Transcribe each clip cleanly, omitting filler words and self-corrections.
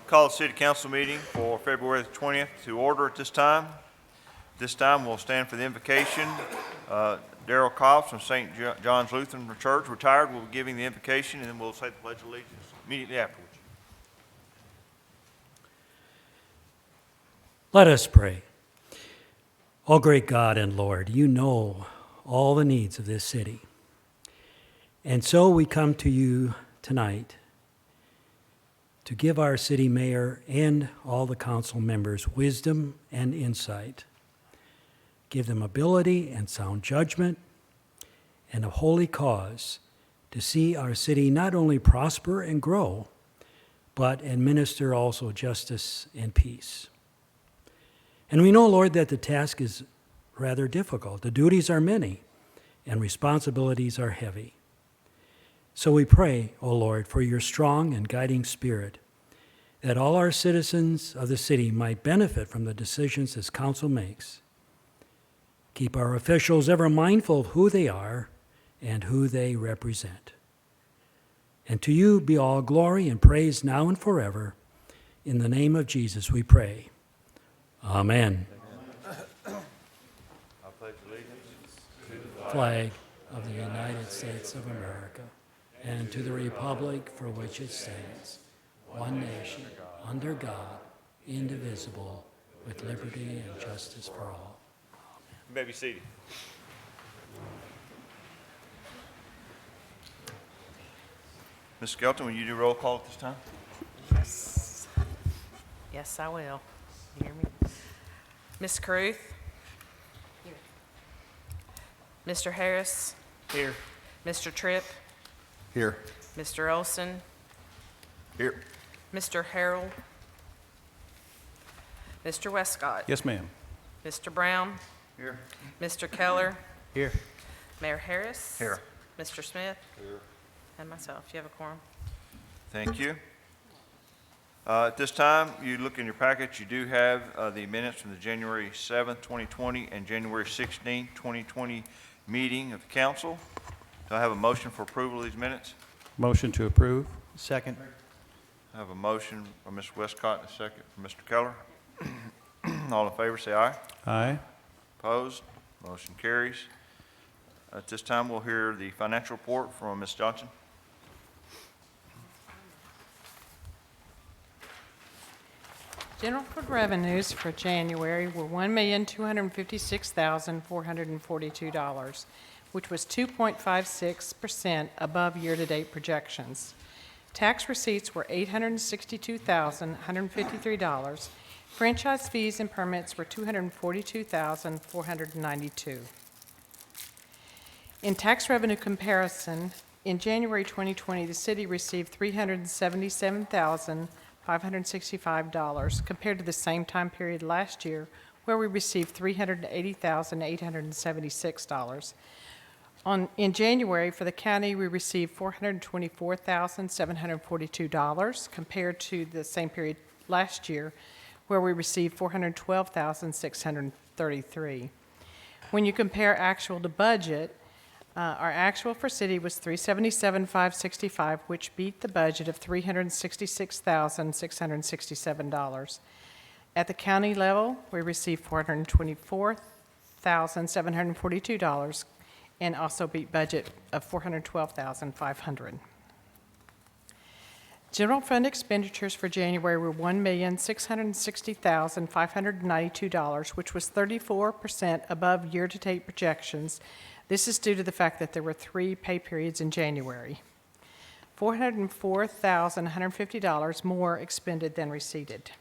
Call the City Council meeting for February the 20th to order at this time. This time we'll stand for the invocation. Darrell Cobbs from St. John's Lutheran Church, retired, will be giving the invocation, and then we'll say the Pledge of Allegiance immediately afterwards. Let us pray. O great God and Lord, you know all the needs of this city. And so we come to you tonight to give our city mayor and all the council members wisdom and insight. Give them ability and sound judgment and a holy cause to see our city not only prosper and grow, but administer also justice and peace. And we know, Lord, that the task is rather difficult. The duties are many and responsibilities are heavy. So we pray, O Lord, for your strong and guiding spirit, that all our citizens of the city might benefit from the decisions this council makes. Keep our officials ever mindful of who they are and who they represent. And to you be all glory and praise now and forever. In the name of Jesus we pray. Amen. I pledge allegiance to the Flag of the United States of America and to the republic for which it stands, one nation, under God, indivisible, with liberty and justice for all. You may be seated. Ms. Skelton, will you do roll call at this time? Yes, I will. You hear me? Ms. Caruth? Here. Mr. Harris? Here. Mr. Tripp? Here. Mr. Olson? Here. Mr. Harrell? Mr. Westcott? Yes, ma'am. Mr. Brown? Here. Mr. Keller? Here. Mayor Harris? Here. Mr. Smith? Here. And myself. You have a quorum? Thank you. At this time, you look in your package, you do have the minutes from the January 7th, 2020 and January 16th, 2020 meeting of the council. Do I have a motion for approval of these minutes? Motion to approve. Second. I have a motion from Mr. Westcott and a second from Mr. Keller. All in favor, say aye. Aye. Opposed? Motion carries. At this time, we'll hear the financial report from Ms. Johnson. General fund revenues for January were $1,256,442, which was 2.56% above year-to-date projections. Tax receipts were $862,153. Franchise fees and permits were $242,492. In tax revenue comparison, in January 2020, the city received $377,565 compared to the same time period last year, where we received $380,876. In January, for the county, we received $424,742 compared to the same period last year, where we received $412,633. When you compare actual to budget, our actual for city was $377,565, which beat the budget of $366,667. At the county level, we received $424,742 and also beat budget of $412,500. General fund expenditures for January were $1,660,592, which was 34% above year-to-date projections. This is due to the fact that there were 3 pay periods in January. $404,150 more expended than received.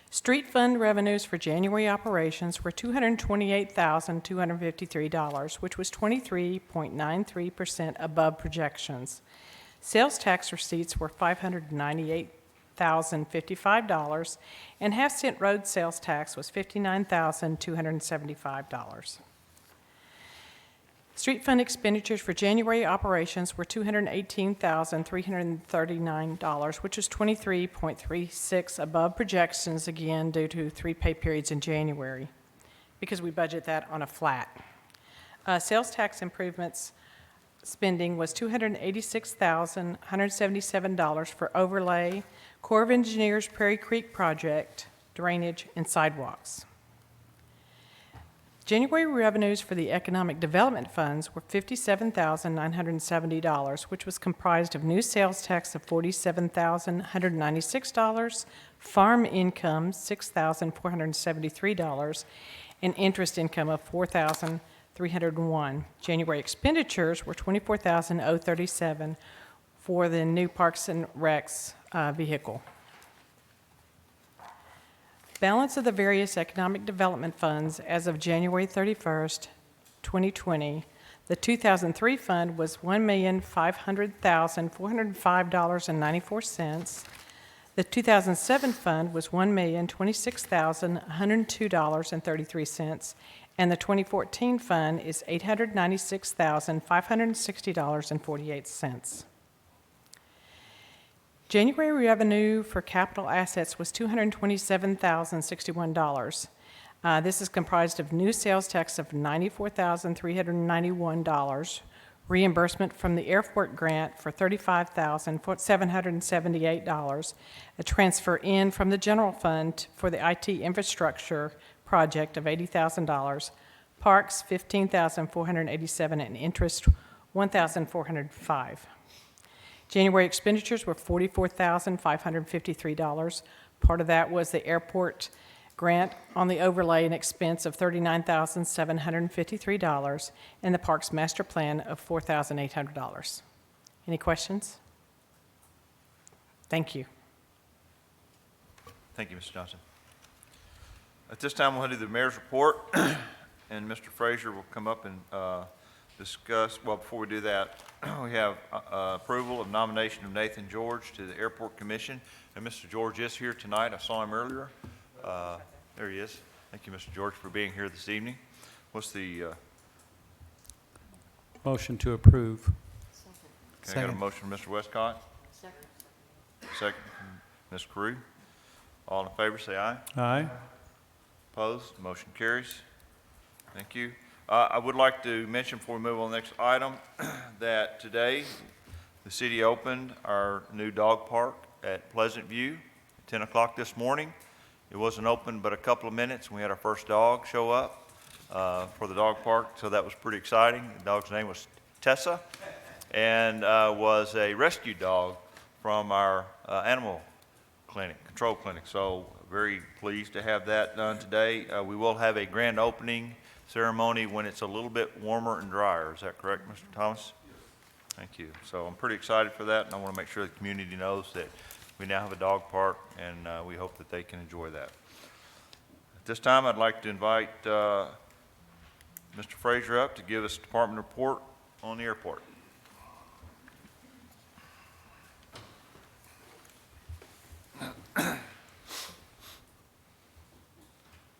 Street fund revenues for January operations were $228,253, which was 23.93% above projections. Sales tax receipts were $598,055, and half-cent road sales tax was $59,275. Street fund expenditures for January operations were $218,339, which is 23.36 above projections, again due to 3 pay periods in January, because we budget that on a flat. Sales tax improvements spending was $286,177 for overlay, Corps of Engineers Prairie Creek project, drainage, and sidewalks. January revenues for the economic development funds were $57,970, which was comprised of new sales tax of $47,196, farm income $6,473, and interest income of $4,301. January expenditures were $24,037 for the new Parks and Recs vehicle. Balance of the various economic development funds as of January 31st, 2020. The 2003 fund was $1,500,405.94. The 2007 fund was $1,026,102.33, and the 2014 fund is $896,560.48. January revenue for capital assets was $227,061. This is comprised of new sales tax of $94,391, reimbursement from the airport grant for $35,778, a transfer in from the general fund for the IT infrastructure project of $80,000, parks $15,487, and interest $1,405. January expenditures were $44,553. Part of that was the airport grant on the overlay and expense of $39,753, and the parks master plan of $4,800. Any questions? Thank you. Thank you, Mr. Johnson. At this time, we'll do the mayor's report, and Mr. Frazier will come up and discuss. Well, before we do that, we have approval of nomination of Nathan George to the Airport Commission. And Mr. George is here tonight. I saw him earlier. There he is. Thank you, Mr. George, for being here this evening. What's the, Motion to approve. can I get a motion from Mr. Westcott? Second from Ms. Carew. All in favor, say aye. Aye. Opposed? Motion carries. Thank you. I would like to mention before we move on to the next item that today the city opened our new dog park at Pleasant View at 10 o'clock this morning. It wasn't open but a couple of minutes, and we had our first dog show up for the dog park, so that was pretty exciting. The dog's name was Tessa and was a rescue dog from our animal clinic, control clinic. So very pleased to have that done today. We will have a grand opening ceremony when it's a little bit warmer and drier. Is that correct, Mr. Thomas? Thank you. So I'm pretty excited for that, and I want to make sure the community knows that we now have a dog park, and we hope that they can enjoy that. At this time, I'd like to invite Mr. Frazier up to give us a department report on the airport.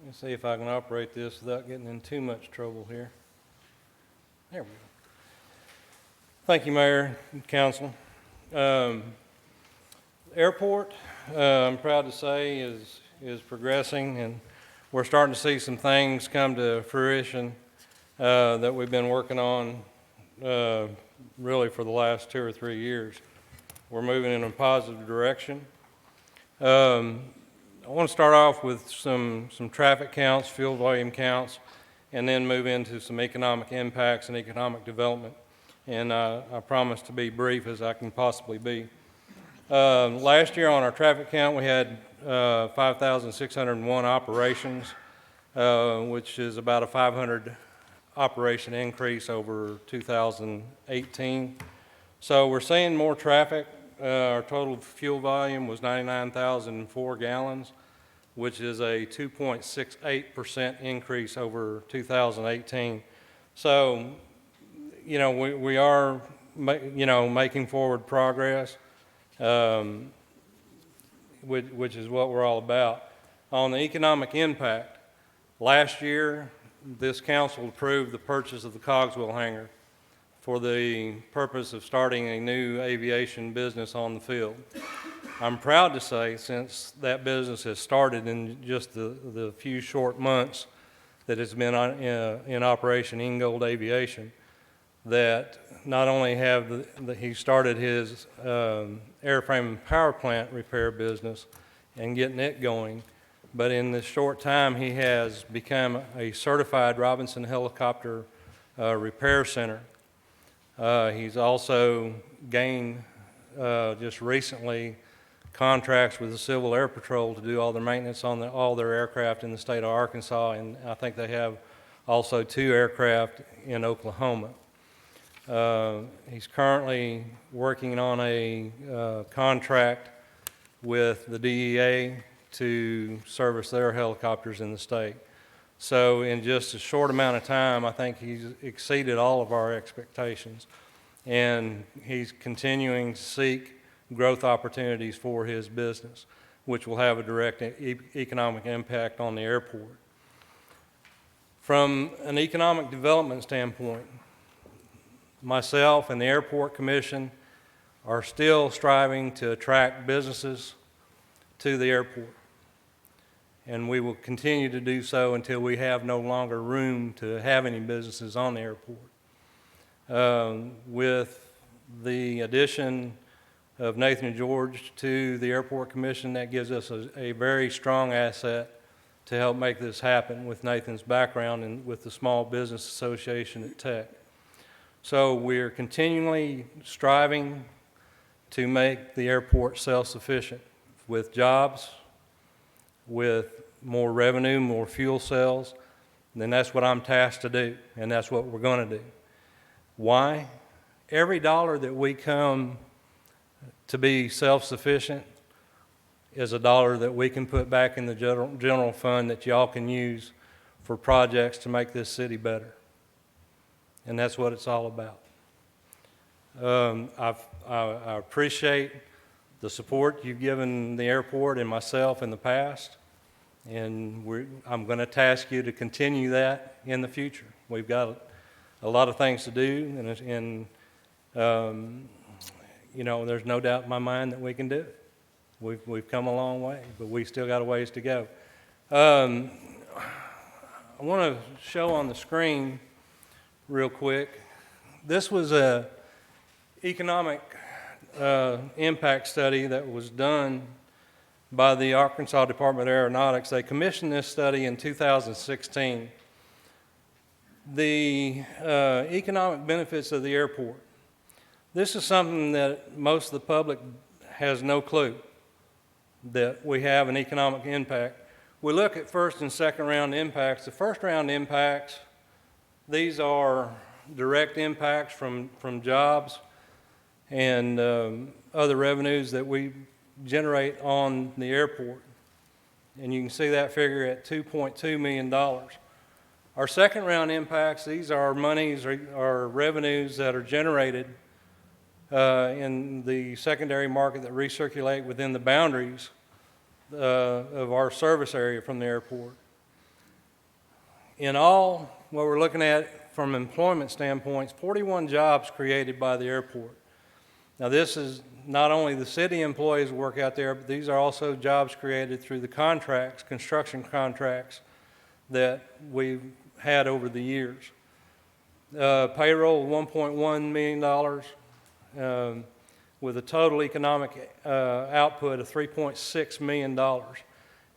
Let's see if I can operate this without getting in too much trouble here. There we go. Thank you, Mayor and Council. Airport, I'm proud to say, is progressing, and we're starting to see some things come to fruition that we've been working on really for the last 2 or 3 years. We're moving in a positive direction. I want to start off with some traffic counts, fuel volume counts, and then move into some economic impacts and economic development. And I promise to be brief as I can possibly be. Last year on our traffic count, we had 5,601 operations, which is about a 500 operation increase over 2018. So we're seeing more traffic. Our total fuel volume was 99,004 gallons, which is a 2.68% increase over 2018. So, we are, making forward progress, which is what we're all about. On the economic impact, last year, this council approved the purchase of the Cogswell hangar for the purpose of starting a new aviation business on the field. I'm proud to say, since that business has started in just the few short months that it's been in operation, Ingold Aviation, that not only have he started his airframe and power plant repair business and getting it going, but in this short time, he has become a certified Robinson Helicopter Repair Center. He's also gained, just recently, contracts with the Civil Air Patrol to do all their maintenance on all their aircraft in the state of Arkansas, and I think they have also 2 aircraft in Oklahoma. He's currently working on a contract with the DEA to service their helicopters in the state. So in just a short amount of time, I think he's exceeded all of our expectations. And he's continuing to seek growth opportunities for his business, which will have a direct economic impact on the airport. From an economic development standpoint, myself and the Airport Commission are still striving to attract businesses to the airport. And we will continue to do so until we have no longer room to have any businesses on the airport. With the addition of Nathan George to the Airport Commission, that gives us a very strong asset to help make this happen with Nathan's background and with the Small Business Association at Tech. So we're continually striving to make the airport self-sufficient with jobs, with more revenue, more fuel sales. Then that's what I'm tasked to do, and that's what we're going to do. Why? Every dollar that we come to be self-sufficient is a dollar that we can put back in the general fund that y'all can use for projects to make this city better. And that's what it's all about. I appreciate the support you've given the airport and myself in the past, and I'm going to task you to continue that in the future. We've got a lot of things to do, and you know, there's no doubt in my mind that we can do it. We've come a long way, but we still got a ways to go. I want to show on the screen real quick. This was a economic impact study that was done by the Arkansas Department of Aeronautics. They commissioned this study in 2016. The economic benefits of the airport. This is something that most of the public has no clue that we have an economic impact. We look at first and second round impacts. The first round impacts, these are direct impacts from jobs and other revenues that we generate on the airport. And you can see that figure at $2.2 million. Our second round impacts, these are monies or revenues that are generated in the secondary market that recirculate within the boundaries of our service area from the airport. In all, what we're looking at from employment standpoints, 41 jobs created by the airport. Now this is not only the city employees work out there, but these are also jobs created through the contracts, construction contracts that we've had over the years. Payroll of $1.1 million with a total economic output of $3.6 million.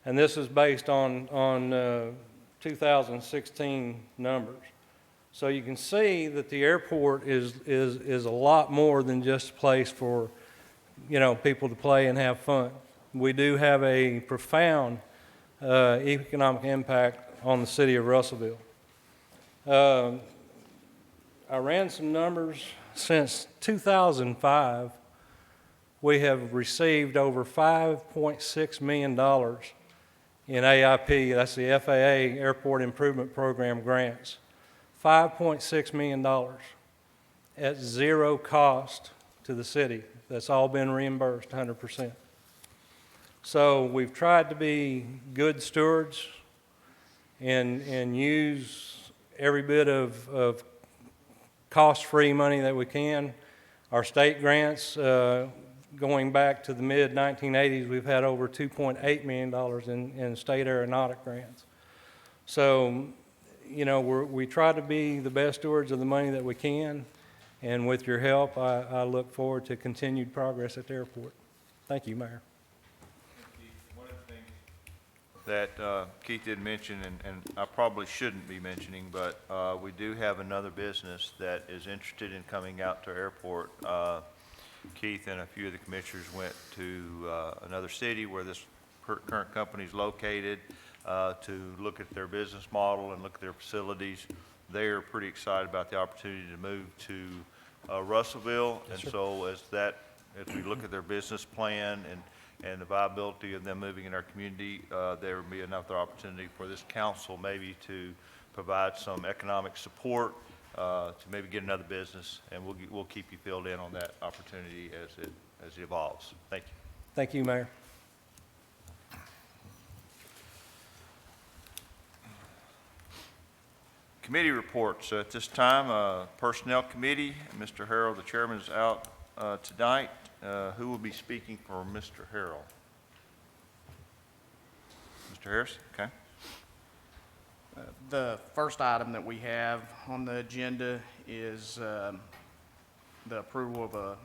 And this is based on 2016 numbers. So you can see that the airport is a lot more than just a place for, you know, people to play and have fun. We do have a profound economic impact on the city of Russellville. I ran some numbers. Since 2005, we have received over $5.6 million in AIP, that's the FAA Airport Improvement Program grants. $5.6 million at zero cost to the city. That's all been reimbursed 100%. So we've tried to be good stewards and use every bit of cost-free money that we can. Our state grants, going back to the mid-1980s, we've had over $2.8 million in state aeronautic grants. So, you know, we try to be the best stewards of the money that we can, And with your help, I look forward to continued progress at the airport. Thank you, Mayor. One of the things that Keith did mention, and I probably shouldn't be mentioning, but we do have another business that is interested in coming out to our airport. Keith and a few of the commissioners went to another city where this current company is located to look at their business model and look at their facilities. They are pretty excited about the opportunity to move to Russellville. And so as we look at their business plan and the viability of them moving in our community, there will be another opportunity for this council maybe to provide some economic support to maybe get another business, and we'll keep you filled in on that opportunity as it evolves. Thank you. Thank you, Mayor. Committee reports. At this time, Personnel Committee, Mr. Harrell, the chairman, is out tonight. Who will be speaking for Mr. Harrell? Mr. Harris? Okay. The first item that we have on the agenda is the approval of a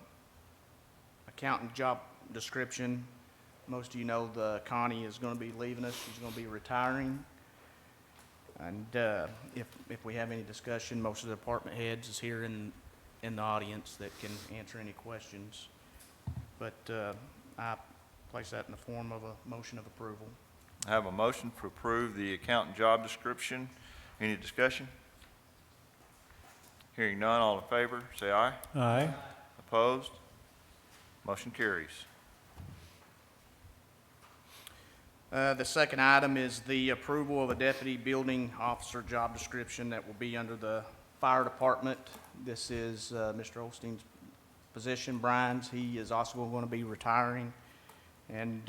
accountant job description. Most of you know Connie is going to be leaving us. She's going to be retiring. And if we have any discussion, most of the department heads is here in the audience that can answer any questions. But I place that in the form of a motion of approval. I have a motion to approve the accountant job description. Any discussion? Hearing none, all in favor, say aye. Aye. Opposed? Motion carries. The second item is the approval of a deputy building officer job description that will be under the fire department. This is Mr. Olstein's position, Brian's. He is also going to be retiring. And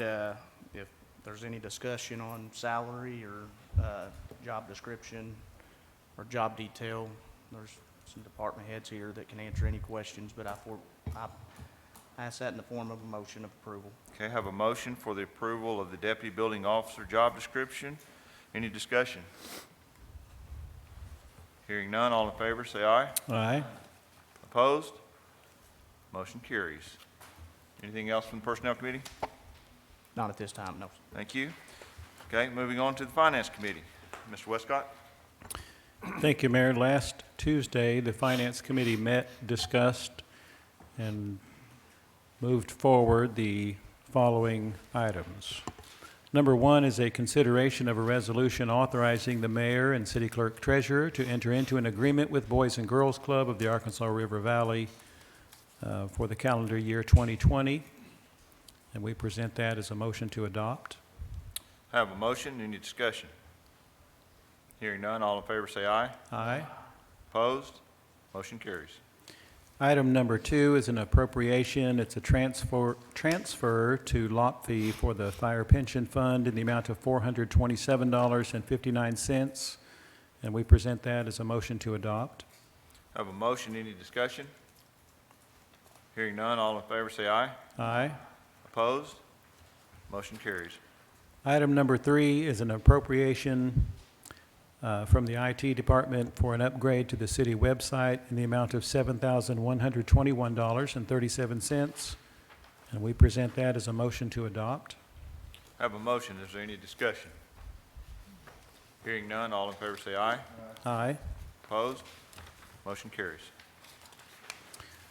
if there's any discussion on salary or job description or job detail, there's some department heads here that can answer any questions, but I ask that in the form of a motion of approval. Okay, I have a motion for the approval of the deputy building officer job description. Any discussion? Hearing none, all in favor, say aye. Aye. Opposed? Motion carries. Anything else from the Personnel Committee? Not at this time, no. Thank you. Okay, moving on to the Finance Committee. Mr. Westcott? Thank you, Mayor. Last Tuesday, the Finance Committee met, discussed, and moved forward the following items. Number one is a consideration of a resolution authorizing the mayor and city clerk treasurer to enter into an agreement with Boys and Girls Club of the Arkansas River Valley for the calendar year 2020. And we present that as a motion to adopt. I have a motion. Any discussion? Hearing none, all in favor say aye. Aye. Opposed? Motion carries. Item number two is an appropriation. It's a transfer to LOPFI for the Fire Pension Fund in the amount of $427.59. And we present that as a motion to adopt. I have a motion. Any discussion? Hearing none, all in favor say aye. Aye. Opposed? Motion carries. Item number three is an appropriation from the IT department for an upgrade to the city website in the amount of $7,121.37. And we present that as a motion to adopt. I have a motion. Is there any discussion? Hearing none, all in favor say aye. Aye. Opposed? Motion carries.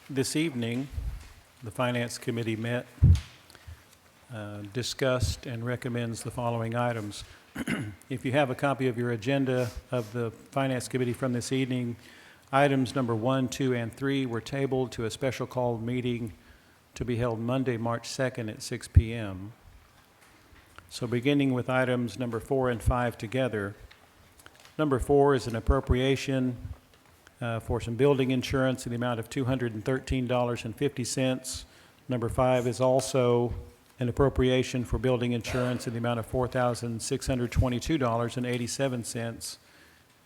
This evening, the Finance Committee met, discussed, and recommends the following items. If you have a copy of your agenda of the Finance Committee from this evening, items number 1, 2, and 3 were tabled to a special called meeting to be held Monday, March 2nd at 6 p.m. So beginning with items number 4 and 5 together. Number 4 is an appropriation for some building insurance in the amount of $213.50. Number 5 is also an appropriation for building insurance in the amount of $4,622.87.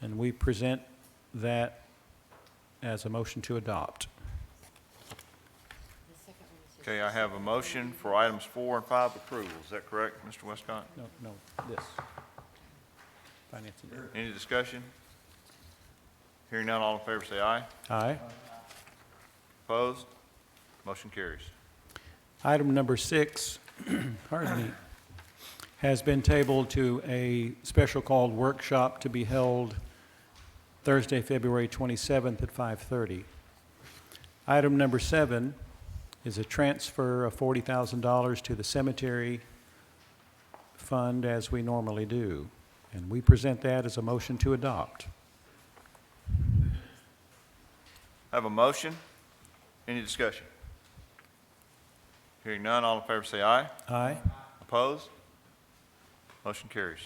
And we present that as a motion to adopt. Okay, I have a motion for items 4 and 5 approval. Is that correct, Mr. Westcott? No, this. Finance and Any discussion? Hearing none, all in favor say aye. Aye. Opposed? Motion carries. Item number 6, pardon me, has been tabled to a special called workshop to be held Thursday, February 27th at 5:30. Item number 7 is a transfer of $40,000 to the cemetery fund as we normally do. And we present that as a motion to adopt. Have a motion? Any discussion? Hearing none, all in favor say aye. Aye. Opposed? Motion carries.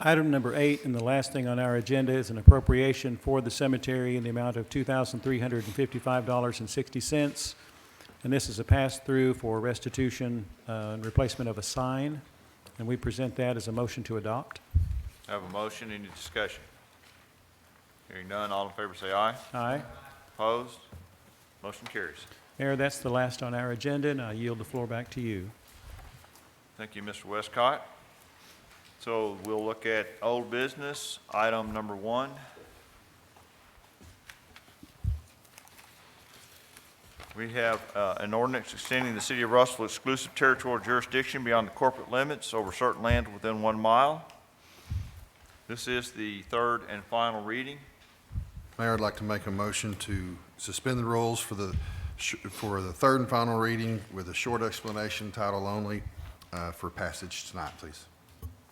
Item number 8, and the last thing on our agenda, is an appropriation for the cemetery in the amount of $2,355.60. And this is a pass-through for restitution and replacement of a sign. And we present that as a motion to adopt. Have a motion, any discussion? Hearing none, all in favor say aye. Aye. Opposed? Motion carries. Mayor, that's the last on our agenda, and I yield the floor back to you. Thank you, Mr. Westcott. So we'll look at old business, item number 1. We have an ordinance extending the city of Russell exclusive territorial jurisdiction beyond the corporate limits over certain land within 1 mile. This is the third and final reading. Mayor, I'd like to make a motion to suspend the rules for the third and final reading with a short explanation, title only, for passage tonight, please.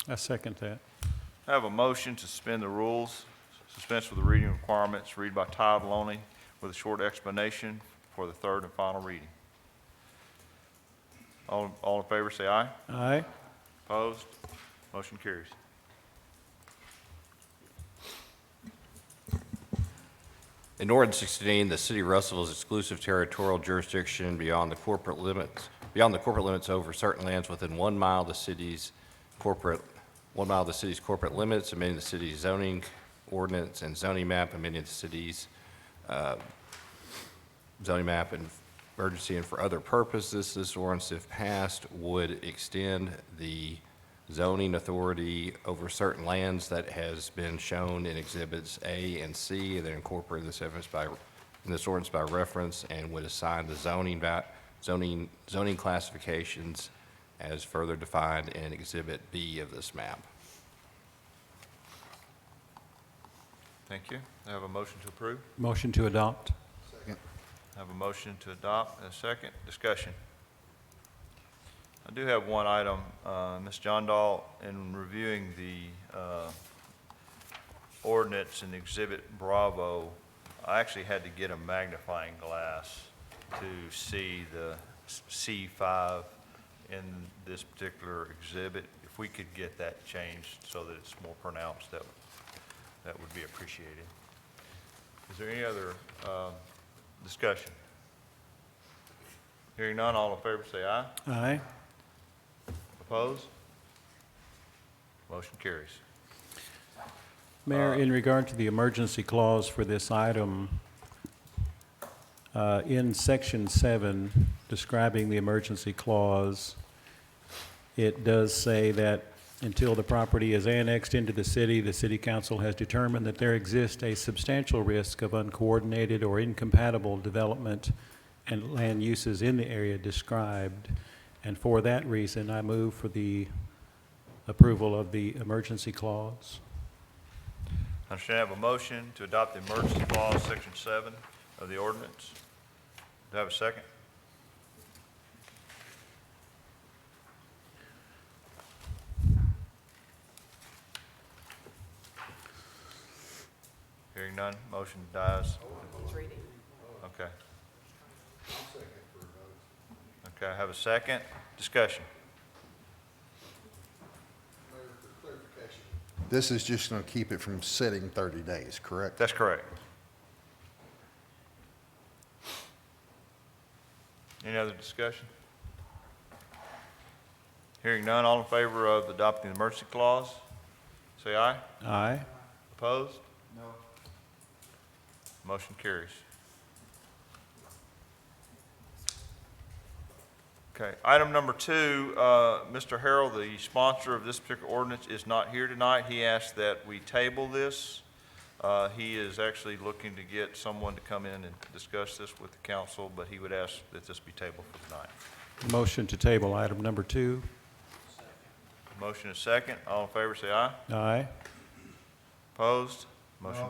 I second that. I have a motion to suspend the rules, suspense with the reading requirements, read by title only, with a short explanation for the third and final reading. All in favor say aye. Aye. Opposed? Motion carries. In ordinance extending the city of Russell's exclusive territorial jurisdiction beyond the corporate limits over certain lands within 1 mile of the city's corporate limits, amending the city's zoning ordinance and zoning map, amending the city's zoning map and emergency and for other purposes. This ordinance, if passed, would extend the zoning authority over certain lands that has been shown in Exhibits A and C, and then incorporate this ordinance by reference, and would assign the zoning classifications as further defined in Exhibit B of this map. Thank you. I have a motion to approve. Motion to adopt. Second. I have a motion to adopt and a second. Discussion. I do have one item, Ms. John Dahl, in reviewing the ordinance in Exhibit Bravo, I actually had to get a magnifying glass to see the C5 in this particular exhibit. If we could get that changed so that it's more pronounced, that would be appreciated. Is there any other discussion? Hearing none, all in favor say aye. Aye. Opposed? Motion carries. Mayor, in regard to the emergency clause for this item, in Section 7, describing the emergency clause, it does say that until the property is annexed into the city council has determined that there exists a substantial risk of uncoordinated or incompatible development and land uses in the area described. And for that reason, I move for the approval of the emergency clause. I understand I have a motion to adopt the emergency clause, Section 7 of the ordinance. Do I have a second? Hearing none, motion dies. Okay. Okay, I have a second. Discussion. This is just going to keep it from sitting 30 days, correct? That's correct. Any other discussion? Hearing none, all in favor of adopting the emergency clause, say aye. Aye. Opposed? No. Motion carries. Okay, item number 2, Mr. Harrell, the sponsor of this particular ordinance, is not here tonight. He asked that we table this He is actually looking to get someone to come in and discuss this with the council, but he would ask that this be tabled for tonight. Motion to table item number 2. Motion is second. All in favor, say aye. Aye. Opposed? Motion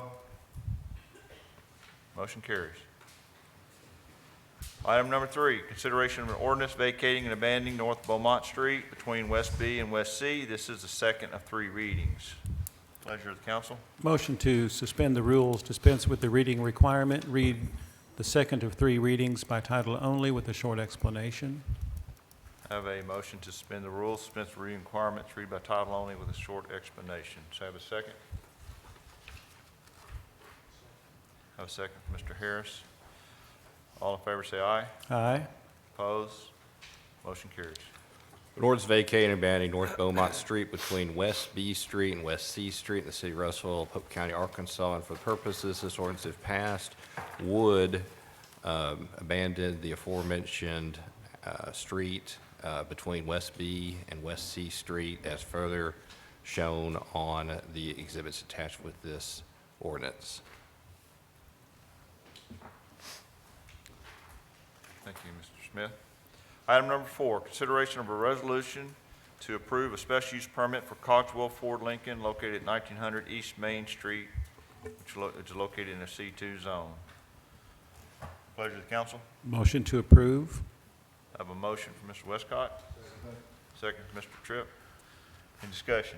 carries. Item number 3, consideration of an ordinance vacating and abandoning North Beaumont Street between West B and West C. This is the second of 3 readings. Pleasure of the council. Motion to suspend the rules, dispense with the reading requirement, read the second of 3 readings by title only with a short explanation. Have a motion to suspend the rules, dispense with reading requirements, read by title only with a short explanation. So have a second? Have a second from Mr. Harris. All in favor say aye. Aye. Opposed? Motion carries. An ordinance vacating and abandoning North Beaumont Street between West B Street and West C Street in the city of Russellville, Pope County, Arkansas. And for the purposes this ordinance, if passed, would abandon the aforementioned street between West B and West C Street as further shown on the exhibits attached with this ordinance. Thank you, Mr. Smith. Item number 4, consideration of a resolution to approve a special use permit for Cogswell Ford Lincoln located at 1900 East Main Street, which is located in a C2 zone. Pleasure of the council. Motion to approve. I have a motion from Mr. Westcott. Second from Mr. Tripp. Any discussion?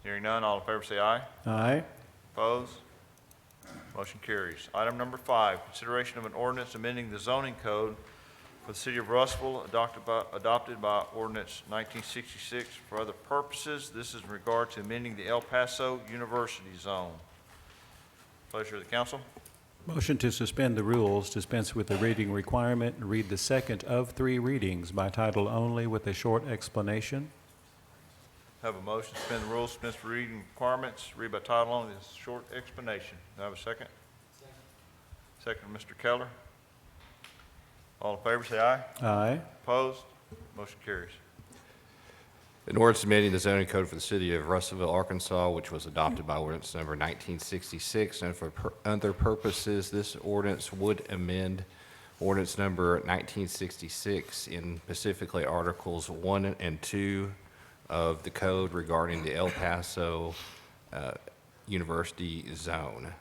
Hearing none, all in favor say aye. Aye. Opposed? Motion carries. Item number 5, consideration of an ordinance amending the zoning code for the city of Russellville adopted by ordinance 1966 for other purposes. This is in regard to amending the El Paso University zone. Pleasure of the council. Motion to suspend the rules, dispense with the reading requirement, and read the second of 3 readings by title only with a short explanation. Have a motion to suspend the rules, dispense with reading requirements, read by title only, this short explanation. Do I have a second? Second, Mr. Keller. All in favor, say aye. Aye. Opposed? Motion carries. An ordinance amending the zoning code for the city of Russellville, Arkansas, which was adopted by ordinance number 1966. And for other purposes, this ordinance would amend ordinance number 1966 in specifically Articles 1 and 2 of the code regarding the El Paso University zone.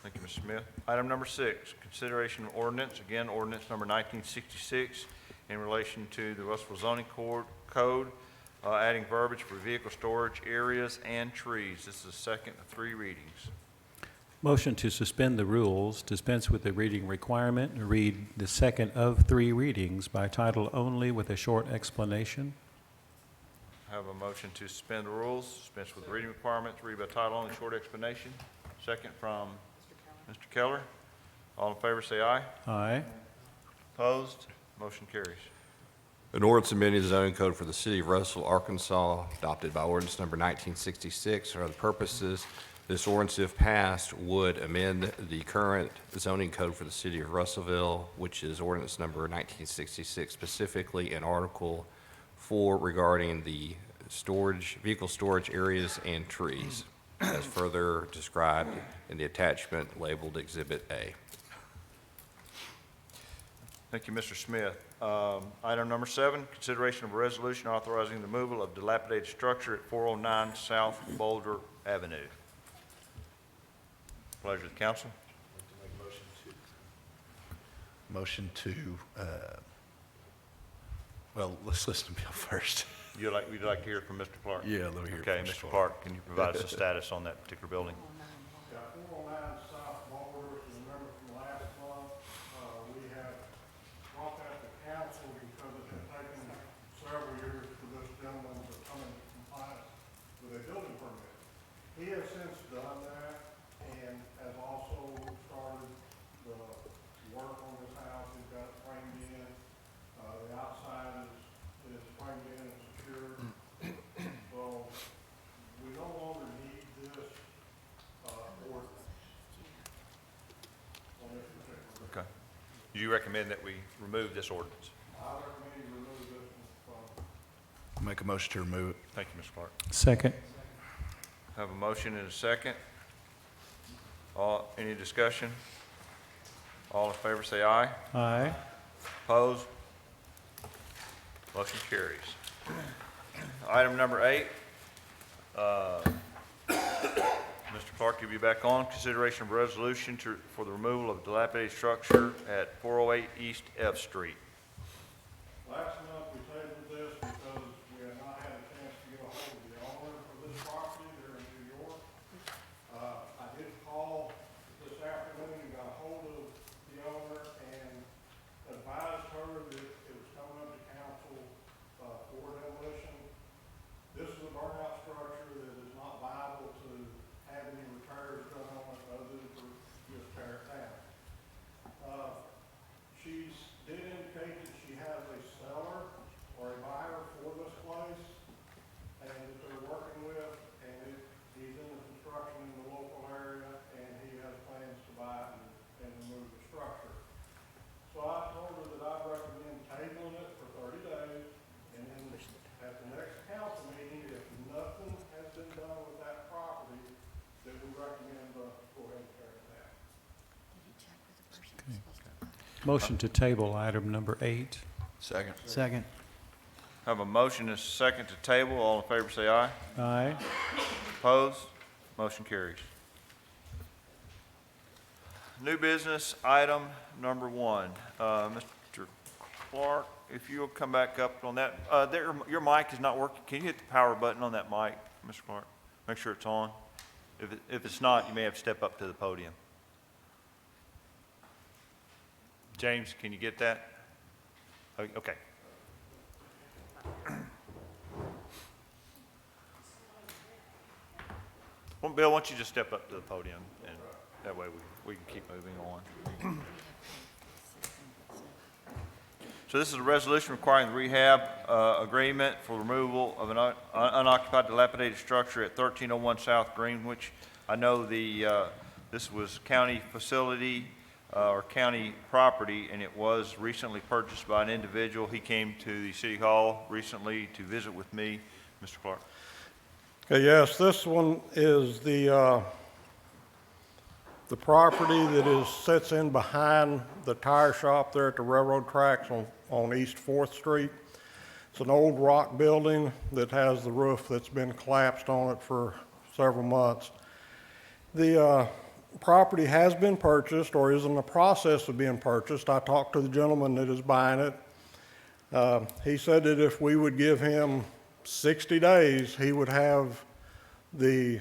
Thank you, Mr. Smith. Item number 6, consideration of ordinance, again, ordinance number 1966, in relation to the Russellville zoning code, adding verbiage for vehicle storage areas and trees. This is the second of 3 readings. Motion to suspend the rules, dispense with the reading requirement, and read the second of 3 readings by title only with a short explanation. I have a motion to suspend the rules, dispense with the reading requirements, read by title only, short explanation. Second from Mr. Keller. All in favor say aye. Aye. Opposed? Motion carries. An ordinance amending the zoning code for the city of Russellville, Arkansas, adopted by ordinance number 1966 for other purposes. This ordinance, if passed, would amend the current zoning code for the city of Russellville, which is ordinance number 1966, specifically in Article 4 regarding the vehicle storage areas and trees, as further described in the attachment labeled Exhibit A. Thank you, Mr. Smith. Item number 7, consideration of a resolution authorizing the removal of dilapidated structure at 409 South Boulder Avenue. Pleasure of the council. Motion to, well, let's listen to Bill first. You'd like to hear from Mr. Clark? Yeah, let me hear Okay, from Mr. Clark, can you provide us a status on that particular building? Yeah, 409 South Boulder, if you remember from last month, we have brought that to council because it had taken several years for this gentleman to come into compliance with a building permit. He has since done that and has also started the work on this house. He's got it framed in. The outside is framed in and secured. So we no longer need this ordinance on this particular. Okay. Do you recommend that we remove this ordinance? I recommend you remove this one from. Make a motion to remove it. Thank you, Mr. Clark. Second. Have a motion and a second. Any discussion? All in favor say aye. Aye. Opposed? Motion carries. Item number 8. Mr. Clark, you'll be back on. Consideration of resolution for the removal of dilapidated structure at 408 East F Street. Last month, we tabled this because we had not had a chance to get a hold of the owner of this property there in New York. I did call this afternoon and got a hold of the owner and advised her that it was coming up to council, for demolition. This is a burnout structure that is not viable to have any repairs done on it other than for just tear it down. She's did indicate that she has a seller or a buyer for this place, and that they're working with, and he's in the construction in the local area, and he has plans to buy it and remove the structure. So I told her that I'd recommend tabling it for 30 days, and then at the next council meeting, if nothing has been done with that property, then we recommend go ahead and tear it down. Motion to table item number 8. Second. Second. Have a motion and a second to table. All in favor say aye. Aye. Opposed? Motion carries. New business, item number 1. Mr. Clark, if you'll come back up on that. Your mic is not working. Can you hit the power button on that mic, Mr. Clark? Make sure it's on. If it's not, you may have to step up to the podium. James, can you get that? Okay. Well, Bill, why don't you just step up to the podium, and that way we can keep moving on. So this is a resolution requiring the rehab agreement for removal of an unoccupied dilapidated structure at 1301 South Greenwich. I know this was county facility or county property, and it was recently purchased by an individual. He came to the city hall recently to visit with me. Mr. Clark. Okay, yes, this one is the property that sits in behind the tire shop there at the railroad tracks on East 4th Street. It's an old rock building that has the roof that's been collapsed on it for several months. The property has been purchased or is in the process of being purchased. I talked to the gentleman that is buying it. He said that if we would give him 60 days, he would have the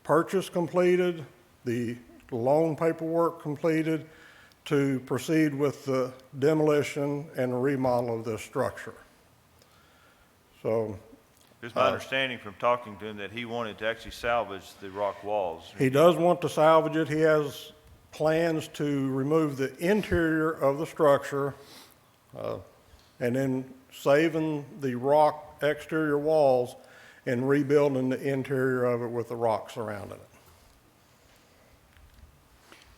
purchase completed, the loan paperwork completed to proceed with the demolition and remodel of this structure. So It's my understanding from talking to him that he wanted to actually salvage the rock walls. he does want to salvage it. He has plans to remove the interior of the structure and then saving the rock exterior walls and rebuilding the interior of it with the rock surrounding it.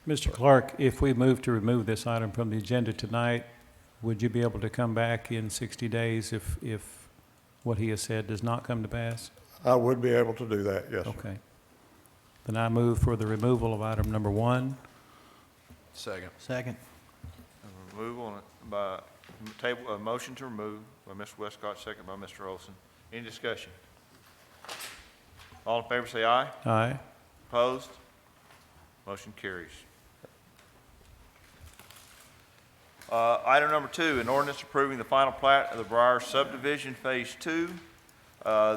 Mr. Clark, if we move to remove this item from the agenda tonight, would you be able to come back in 60 days if what he has said does not come to pass? I would be able to do that, yes, sir. Okay. Then I move for the removal of item number 1. Second. Second. Removal by table, a motion to remove by Mr. Westcott, second by Mr. Olson. Any discussion? All in favor say aye. Aye. Opposed? Motion carries. Item number 2, an ordinance approving the final plat of the Briar subdivision, Phase 2.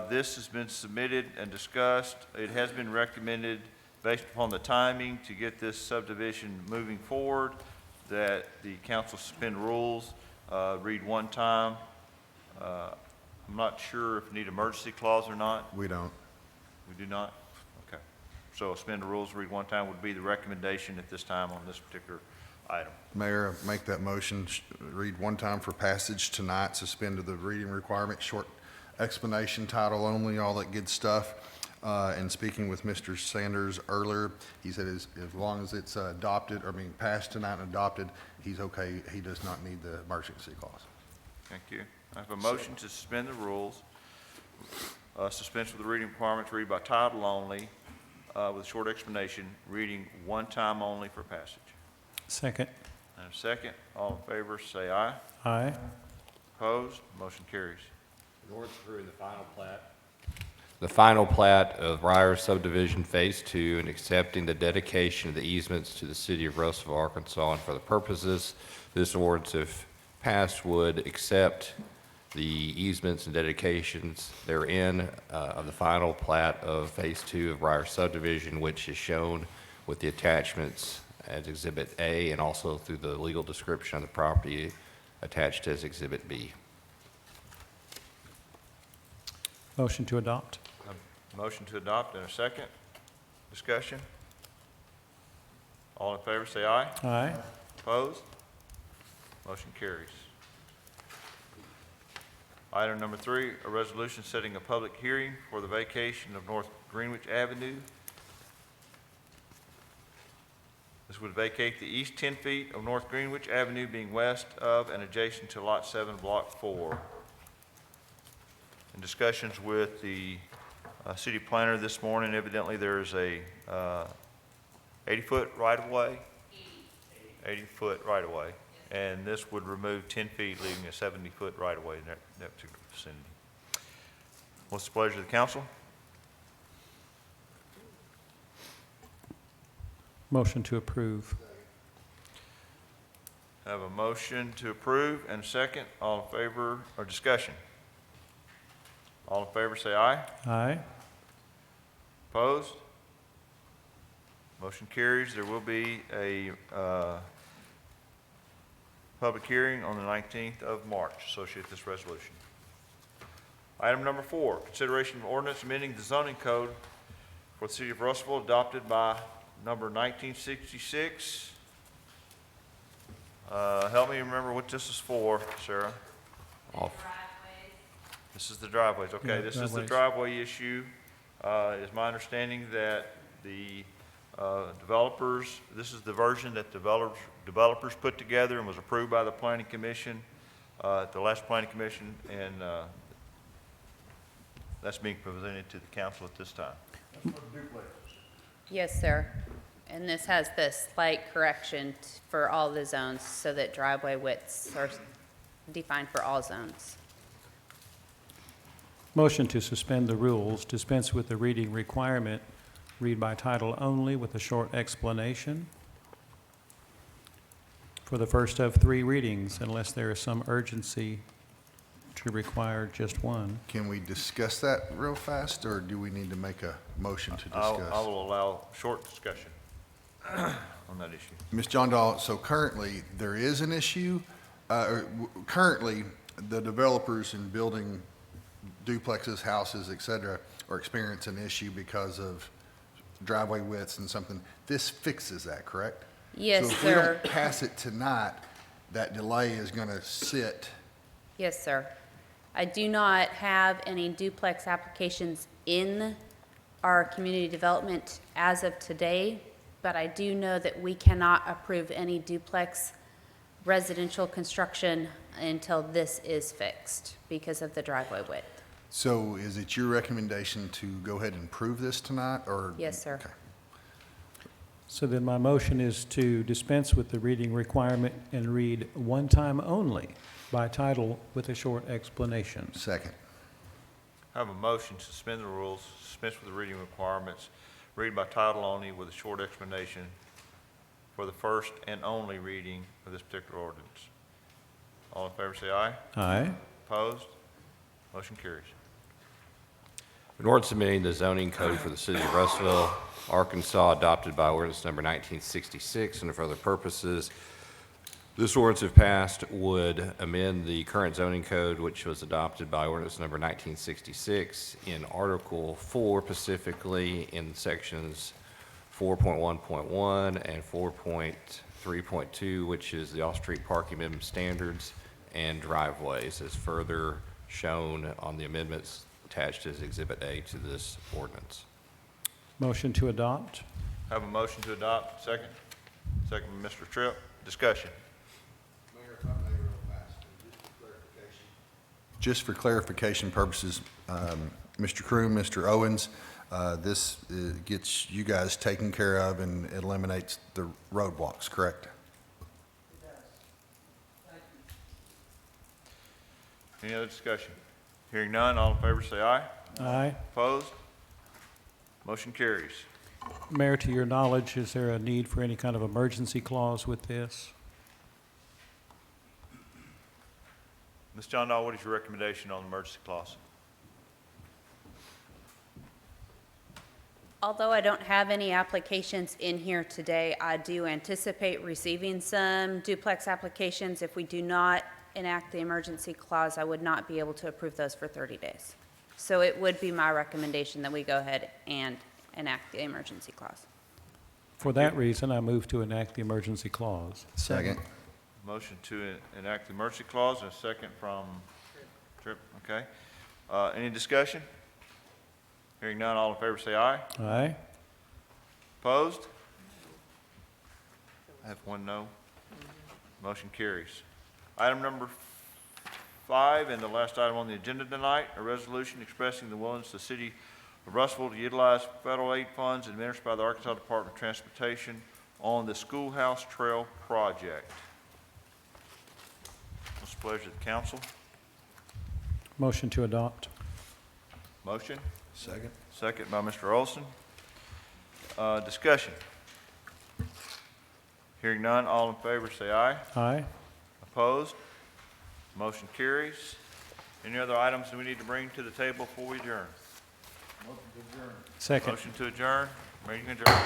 This has been submitted and discussed. It has been recommended, based upon the timing, to get this subdivision moving forward, that the council suspend rules, read one time. I'm not sure if we need emergency clause or not. We don't. We do not? Okay. So suspend the rules, read one time would be the recommendation at this time on this particular item. Mayor, make that motion, read one time for passage tonight, suspend the reading requirement, short explanation, title only, all that good stuff. And speaking with Mr. Sanders earlier, he said as long as it's adopted, passed tonight and adopted, he's okay. He does not need the emergency clause. Thank you. I have a motion to suspend the rules, suspense with the reading requirements, read by title only, with a short explanation, reading one time only for passage. Second. And a second, all in favor, say aye. Aye. Opposed? Motion carries. An ordinance approving the final plat. The final plat of Ryers subdivision Phase 2 and accepting the dedication of the easements to the city of Russellville, Arkansas, and for the purposes this ordinance, if passed, would accept the easements and dedications therein of the final plat of Phase 2 of Ryers subdivision, which is shown with the attachments as Exhibit A and also through the legal description of the property attached as Exhibit B. Motion to adopt. Motion to adopt and a second. Discussion. All in favor, say aye. Aye. Opposed? Motion carries. Item number 3, a resolution setting a public hearing for the vacation of North Greenwich Avenue. This would vacate the east 10 feet of North Greenwich Avenue being west of and adjacent to Lot 7, Block 4. In discussions with the city planner this morning, evidently there's a 80-foot right-of-way? 80-foot right-of-way. And this would remove 10 feet, leaving a 70-foot right-of-way in that particular vicinity. What's the pleasure of the council? Motion to approve. I have a motion to approve and a second. All in favor, or discussion? All in favor, say aye. Aye. Opposed? Motion carries. There will be a public hearing on the 19th of March associated with this resolution. Item number 4, consideration of ordinance amending the zoning code for the city of Russellville adopted by number 1966. Help me remember what this is for, Sarah. This is the driveways. Okay, Yeah, this is the driveways. driveway issue. It's my understanding that the developers, this is the version that developers put together and was approved by the planning commission, at the last planning commission, and that's being presented to the council at this time. Yes, sir. And this has the slight correction for all the zones so that driveway widths are defined for all zones. Motion to suspend the rules, dispense with the reading requirement, read by title only with a short explanation for the first of 3 readings, unless there is some urgency to require just one. Can we discuss that real fast, or do we need to make a motion to I discuss? will allow short discussion on that issue. Ms. John Dahl, so currently, there is an issue. Currently, the developers in building duplexes, houses, et cetera, are experiencing an issue because of driveway widths and something. This fixes that, correct? Yes, So if we sir. don't pass it tonight, that delay is going to sit. Yes, sir. I do not have any duplex applications in our community development as of today, but I do know that we cannot approve any duplex residential construction until this is fixed because of the driveway width. So is it your recommendation to go ahead and approve this tonight, or? Yes, sir. Okay. So then my motion is to dispense with the reading requirement and read one time only by title with a short explanation. Second. I have a motion to suspend the rules, dispense with the reading requirements, read by title only with a short explanation for the first and only reading of this particular ordinance. All in favor, say aye. Aye. Opposed? Motion carries. An ordinance amending the zoning code for the city of Russellville, Arkansas, adopted by ordinance number 1966, and for other purposes. This ordinance, if passed, would amend the current zoning code, which was adopted by ordinance number 1966, in Article 4 specifically, in sections 4.1.1 and 4.3.2, which is the off-street parking minimum standards and driveways, as further shown on the amendments attached as Exhibit A to this ordinance. Motion to adopt. Have a motion to adopt, second. Second by Mr. Tripp. Discussion. Mayor, if I may, real fast, just for clarification, Just for clarification purposes, Mr. Croom, Mr. Owens, this gets you guys taken care of and eliminates the roadblocks, correct? Any other discussion? Hearing none, all in favor say aye. Aye. Opposed? Motion carries. Mayor, to your knowledge, is there a need for any kind of emergency clause with this? Ms. John Dahl, what is your recommendation on the emergency clause? Although I don't have any applications in here today, I do anticipate receiving some duplex applications. If we do not enact the emergency clause, I would not be able to approve those for 30 days. So it would be my recommendation that we go ahead and enact the emergency clause. For that reason, I move to enact the emergency clause. Second. Motion to enact the emergency clause and a second from Tripp, okay. Any discussion? Hearing none, all in favor say aye. Aye. Opposed? I have one no. Motion carries. Item number 5, and the last item on the agenda tonight, a resolution expressing the willingness of the city of Russellville to utilize federal aid funds administered by the Arkansas Department of Transportation on the Schoolhouse Trail project. What's the pleasure of the council? Motion to adopt. Motion? Second. Second by Mr. Olson. Discussion. Hearing none, all in favor say aye. Aye. Opposed? Motion carries. Any other items that we need to bring to the table before we adjourn? Second. Motion to adjourn, meeting adjourned.